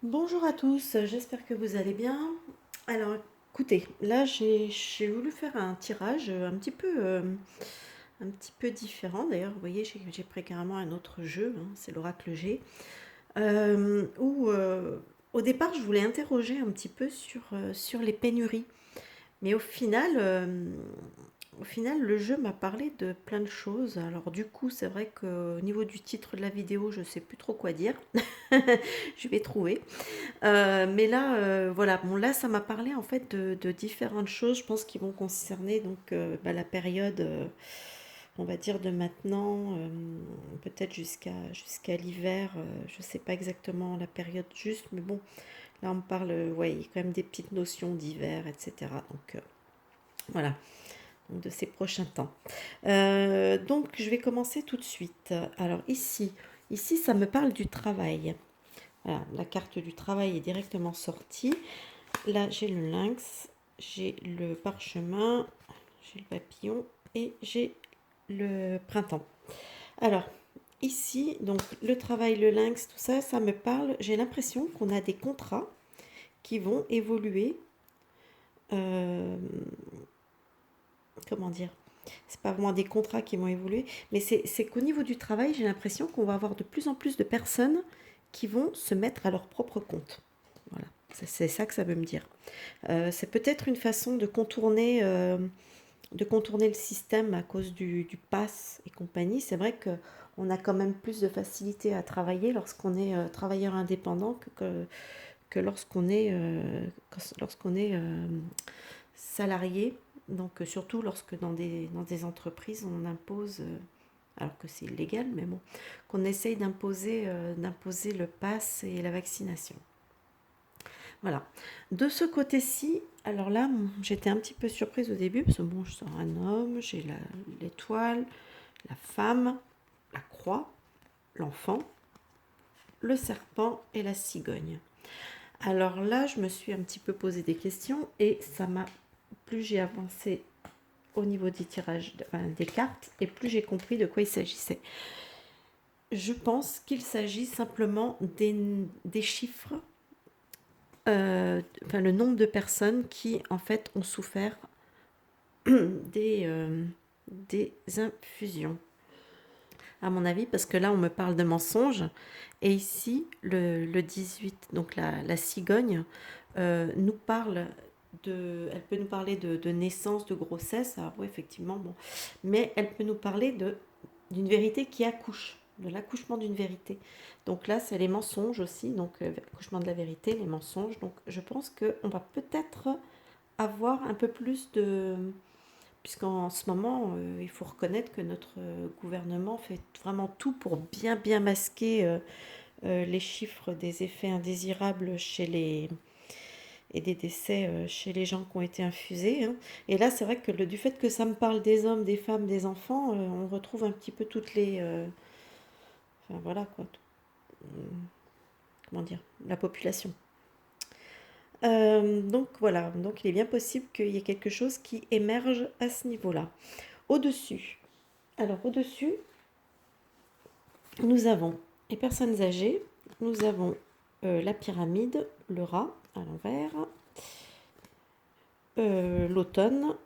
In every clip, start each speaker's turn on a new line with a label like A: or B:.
A: Bonjour à tous, j'espère que vous allez bien. Alors, écoutez, là j'ai voulu faire un tirage un petit peu différent. D'ailleurs, vous voyez, j'ai pris carrément un autre jeu, hein, c'est l'Oracle G, où au départ je voulais interroger un petit peu sur les pénuries. Mais au final, le jeu m'a parlé de plein de choses. Alors du coup, c'est vrai qu'au niveau du titre de la vidéo, je sais plus trop quoi dire. Je vais trouver. Mais là, voilà, bon là, ça m'a parlé en fait de différentes choses, je pense, qui vont concerner donc la période, on va dire de maintenant, peut-être jusqu'à l'hiver. Je sais pas exactement la période juste, mais bon, là on me parle, ouais, il y a quand même des petites notions d'hiver, etc. Donc voilà, donc de ces prochains temps. Donc je vais commencer tout de suite. Alors ici, ça me parle du travail. Voilà, la carte du travail est directement sortie. Là, j'ai le lynx, j'ai le parchemin, j'ai le papillon et j'ai le printemps. Alors, ici, donc le travail, le lynx, tout ça, ça me parle. J'ai l'impression qu'on a des contrats qui vont évoluer. euh, comment dire? C'est pas vraiment des contrats qui vont évoluer, mais c'est qu'au niveau du travail, j'ai l'impression qu'on va avoir de plus en plus de personnes qui vont se mettre à leur propre compte. Voilà, c'est ça que ça veut me dire. C'est peut-être une façon de contourner le système à cause du pass et compagnie. C'est vrai qu'on a quand même plus de facilité à travailler lorsqu'on est travailleur indépendant que lorsqu'on est salarié. Donc surtout lorsque dans des entreprises on impose, alors que c'est illégal, mais bon, qu'on essaye d'imposer le pass et la vaccination. Voilà. De ce côté-ci, alors là, j'étais un petit peu surprise au début, parce que bon, je sors un homme, j'ai l'étoile, la femme, la croix, l'enfant, le serpent et la cigogne. Alors là, je me suis un petit peu posé des questions et plus j'ai avancé au niveau des tirages, enfin, des cartes, et plus j'ai compris de quoi il s'agissait. Je pense qu'il s'agit simplement des chiffres, enfin le nombre de personnes qui en fait ont souffert des, euh, des infusions, à mon avis, parce que là, on me parle de mensonges. Et ici, le 18, donc la cigogne, nous parle elle peut nous parler de naissance, de grossesse, alors oui, effectivement, bon, mais elle peut nous parler d'une vérité qui accouche, de l'accouchement d'une vérité. Donc là, c'est les mensonges aussi, donc l'accouchement de la vérité, les mensonges. Donc je pense qu'on va peut-être avoir un peu plus de, puisqu'en ce moment, il faut reconnaître que notre gouvernement fait vraiment tout pour bien masquer les chiffres des effets indésirables et des décès chez les gens qui ont été infusés, hein. Et là, c'est vrai que du fait que ça me parle des hommes, des femmes, des enfants, on retrouve un petit peu toutes les... enfin voilà quoi, comment dire, la population. Donc voilà, donc il est bien possible qu'il y ait quelque chose qui émerge à ce niveau-là. Au-dessus, alors au-dessus, nous avons les personnes âgées, nous avons la pyramide, le rat à l'envers, l'automne,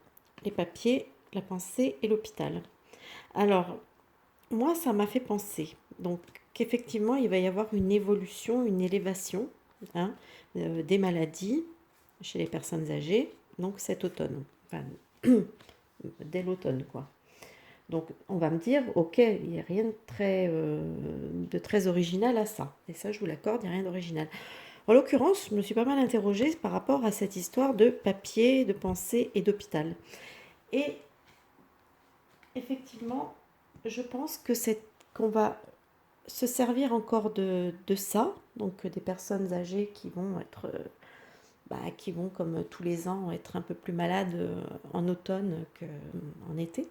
A: les papiers, la pensée et l'hôpital. Alors, moi, ça m'a fait penser donc qu'effectivement, il va y avoir une évolution, une élévation, hein, des maladies chez les personnes âgées, donc cet automne, enfin, dès l'automne, quoi. Donc on va me dire, ok, il n'y a rien de très original à ça. Et ça, je vous l'accorde, il n'y a rien d'original. En l'occurrence, je me suis pas mal interrogée par rapport à cette histoire de papier, de pensée et d'hôpital. Et effectivement, je pense que c'est qu'on va se servir encore de ça, donc des personnes âgées qui vont qui vont comme tous les ans être un peu plus malades en automne qu'en été.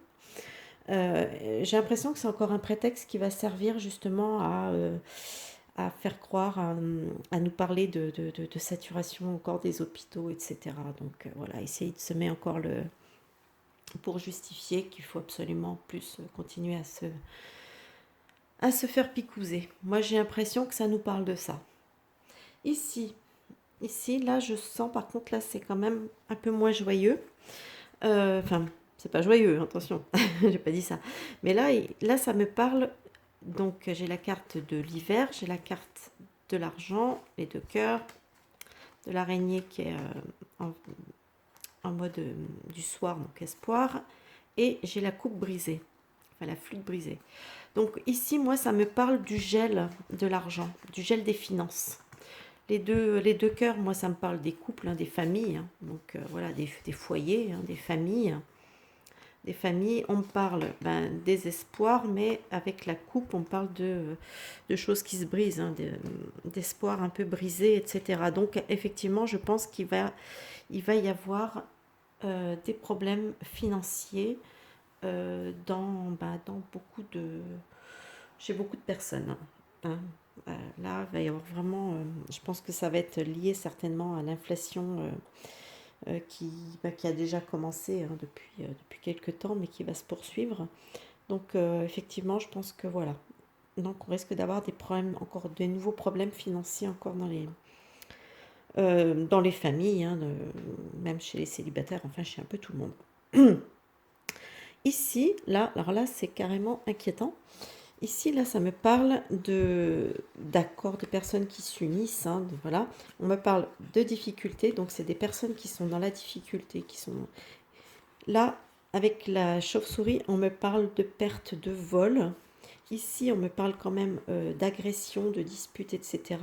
A: J'ai l'impression que c'est encore un prétexte qui va servir justement à faire croire, à nous parler de saturation encore des hôpitaux, etc. Donc voilà, essayer de semer encore pour justifier qu'il faut absolument plus continuer à se faire picouser. Moi j'ai l'impression que ça nous parle de ça. Ici, ici, là, je sens, par contre, là, c'est quand même un peu moins joyeux. Enfin, c'est pas joyeux, attention, j'ai pas dit ça. Mais là, là, ça me parle. Donc, j'ai la carte de l'hiver, j'ai la carte de l'argent, les deux cœurs, de l'araignée qui est en, en mode du soir, donc espoir, et j'ai la coupe brisée, enfin la flûte brisée. Donc ici, moi, ça me parle du gel de l'argent, du gel des finances. Les deux cœurs, moi, ça me parle des couples, hein, des familles. Hein. Donc voilà, des foyers, hein, des familles. Des familles, on parle des espoirs, mais avec la coupe, on parle de choses qui se brisent, hein, d'espoirs un peu brisés, etc. Donc effectivement, je pense il va y avoir des problèmes financiers dans beaucoup de, chez beaucoup de personnes. Hein. Là, il va y avoir vraiment, je pense que ça va être lié certainement à l'inflation qui a déjà commencé hein, depuis quelques temps, mais qui va se poursuivre. Donc, effectivement, je pense que voilà. Donc, on risque d'avoir des problèmes, encore de nouveaux problèmes financiers encore dans les familles, hein, même chez les célibataires, enfin chez un peu tout le monde. Ici, là, alors là, c'est carrément inquiétant. Ici, là, ça me parle d'accords, de personnes qui s'unissent. Hein, voilà. On me parle de difficultés, donc c'est des personnes qui sont dans la difficulté, qui sont là, avec la chauve-souris, on me parle de perte de vol. Ici, on me parle quand même d'agression, de dispute, etc.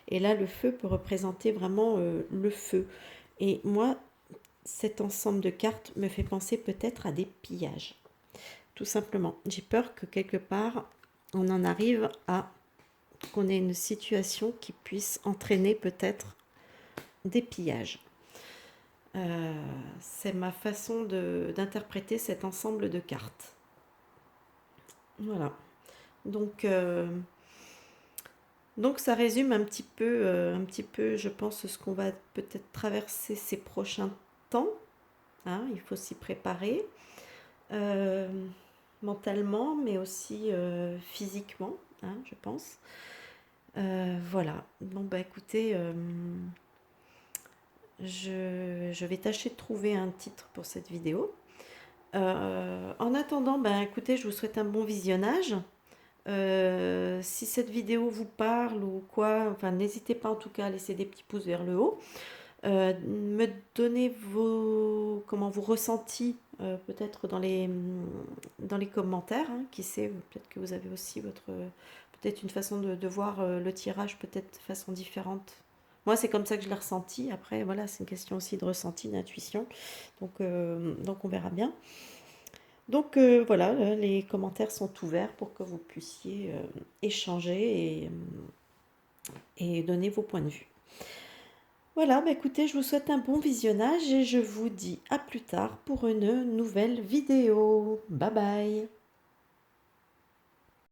A: Et là, le feu peut représenter vraiment le feu. Et moi, cet ensemble de cartes me fait penser peut-être à des pillages. Tout simplement. J'ai peur que quelque part, on en arrive à qu'on ait une situation qui puisse entraîner peut-être des pillages. C'est ma façon d'interpréter cet ensemble de cartes. Voilà. Donc, donc ça résume un petit peu, je pense, ce qu'on va peut-être traverser ces prochains temps. Hein, il faut s'y préparer euh, mentalement, mais aussi physiquement, hein, je pense. Voilà. Bon, bah écoutez, je vais tâcher de trouver un titre pour cette vidéo. En attendant, ben, écoutez, je vous souhaite un bon visionnage. Si cette vidéo vous parle ou quoi, enfin, n'hésitez pas en tout cas à laisser des petits pouces vers le haut. Me donner comment vous ressentis peut-être dans les commentaires. Hein, qui sait, peut-être que vous avez aussi peut-être une façon de voir le tirage peut-être de façon différente. Moi, c'est comme ça que je l'ai ressenti. Après, voilà, c'est une question aussi de ressenti, d'intuition. Donc on verra bien. Donc voilà, les commentaires sont ouverts pour que vous puissiez échanger et donner vos points de vue. Voilà, bah écoutez, je vous souhaite un bon visionnage et je vous dis à plus tard pour une nouvelle vidéo. Bye bye!